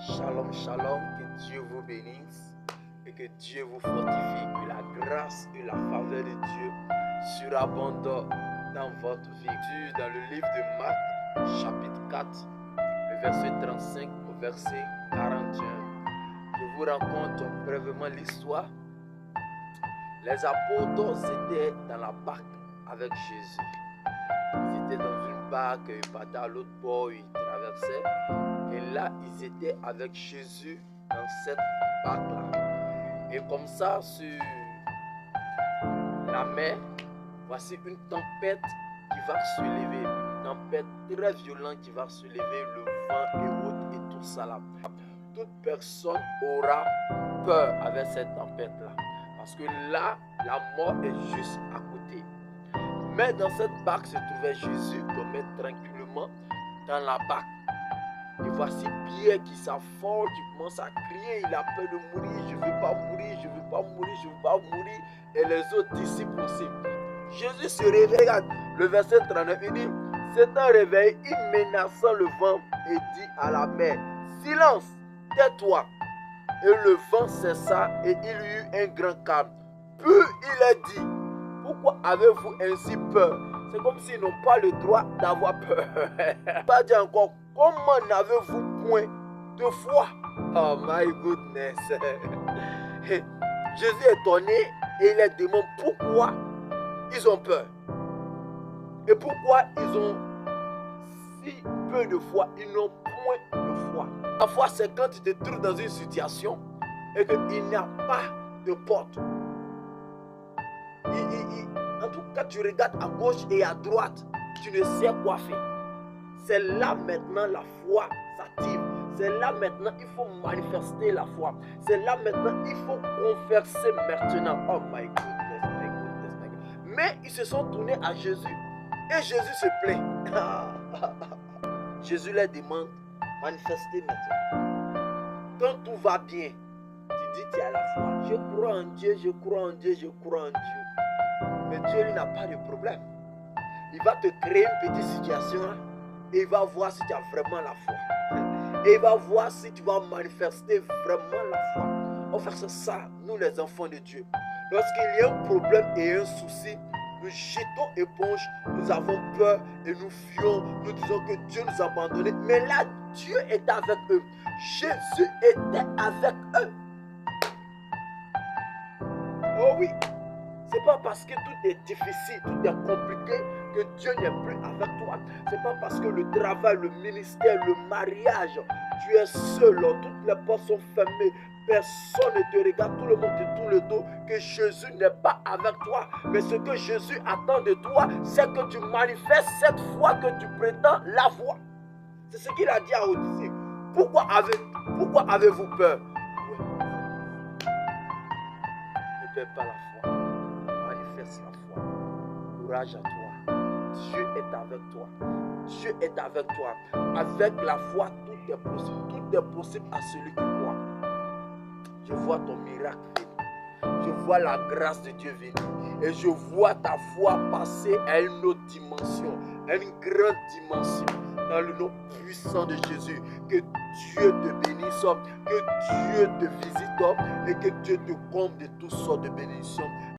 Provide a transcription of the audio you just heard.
Shalom, shalom, que Dieu vous bénisse et que Dieu vous fortifie, que la grâce et la faveur de Dieu surabondent dans votre vie. Dans le livre de Marc, chapitre 4, le verset 35 au verset 41. Je vous raconte brièvement l'histoire. Les apôtres étaient dans la barque avec Jésus. Ils étaient dans une barque, ils partaient à l'autre bord, ils traversaient. Et là, ils étaient avec Jésus dans cette barque-là. Et comme ça, sur la mer, voici une tempête qui va se lever. Une tempête très violente qui va se lever, le vent et autres et tout ça là. Toute personne aura peur avec cette tempête-là. Parce que là, la mort est juste à côté. Mais dans cette barque se trouvait Jésus, dormait tranquillement dans la barque. Et voici Pierre qui s'affole, qui commence à crier, il a peur de mourir, je ne veux pas mourir, je ne veux pas mourir, je ne veux pas mourir. Et les autres disciples aussi. Jésus se réveille, regarde, le verset 39, il dit, s'étant réveillé, il menaçant le vent et dit à la mer, silence, tais-toi. Et le vent cessa et il y eut un grand calme. Puis il a dit, pourquoi avez-vous ainsi peur? C'est comme s'ils n'ont pas le droit d'avoir peur. Pas dit encore, comment n'avez-vous point de foi? Oh my goodness. Jésus est étonné et il leur demande pourquoi ils ont peur. Et pourquoi ils ont si peu de foi. Ils n'ont point de foi. La foi, c'est quand tu te trouves dans une situation et qu'il n'y a pas de porte. En tout cas, tu regardes à gauche et à droite, tu ne sais quoi faire. C'est là maintenant la foi s'active. C'est là maintenant il faut manifester la foi. C'est là maintenant il faut converser maintenant. Oh my goodness, my goodness, my goodness. Mais ils se sont tournés à Jésus et Jésus se plaint. Jésus leur demande, manifestez maintenant. Quand tout va bien, tu dis tu as la foi. Je crois en Dieu, je crois en Dieu, je crois en Dieu. Mais Dieu, lui, n'a pas de problème. Il va te créer une petite situation là, et il va voir si tu as vraiment la foi. Et il va voir si tu vas manifester vraiment la foi. On va faire ça, nous les enfants de Dieu. Lorsqu'il y a un problème et un souci, nous jetons éponge, nous avons peur et nous fuyons. Nous disons que Dieu nous a abandonnés. Mais là, Dieu était avec eux. Jésus était avec eux. Oh oui. C'est pas parce que tout est difficile, tout est compliqué que Dieu n'est plus avec toi. C'est pas parce que le travail, le ministère, le mariage, tu es seul, toutes les portes sont fermées, personne ne te regarde, tout le monde te tourne le dos, que Jésus n'est pas avec toi. Mais ce que Jésus attend de toi, c'est que tu manifestes cette foi que tu prétends l'avoir. C'est ce qu'il a dit à aux disciples. Pourquoi avez-vous peur? Ne perds pas la foi. Manifeste la foi. Courage à toi. Dieu est avec toi. Dieu est avec toi. Avec la foi, tout est possible. Tout est possible à celui qui croit. Je vois ton miracle venir. Je vois la grâce de Dieu venir. Et je vois ta foi passer à une autre dimension. À une grande dimension. Dans le nom puissant de Jésus. Que Dieu te bénisse. Que Dieu te visite. Et que Dieu te comble de toutes sortes de bénédictions.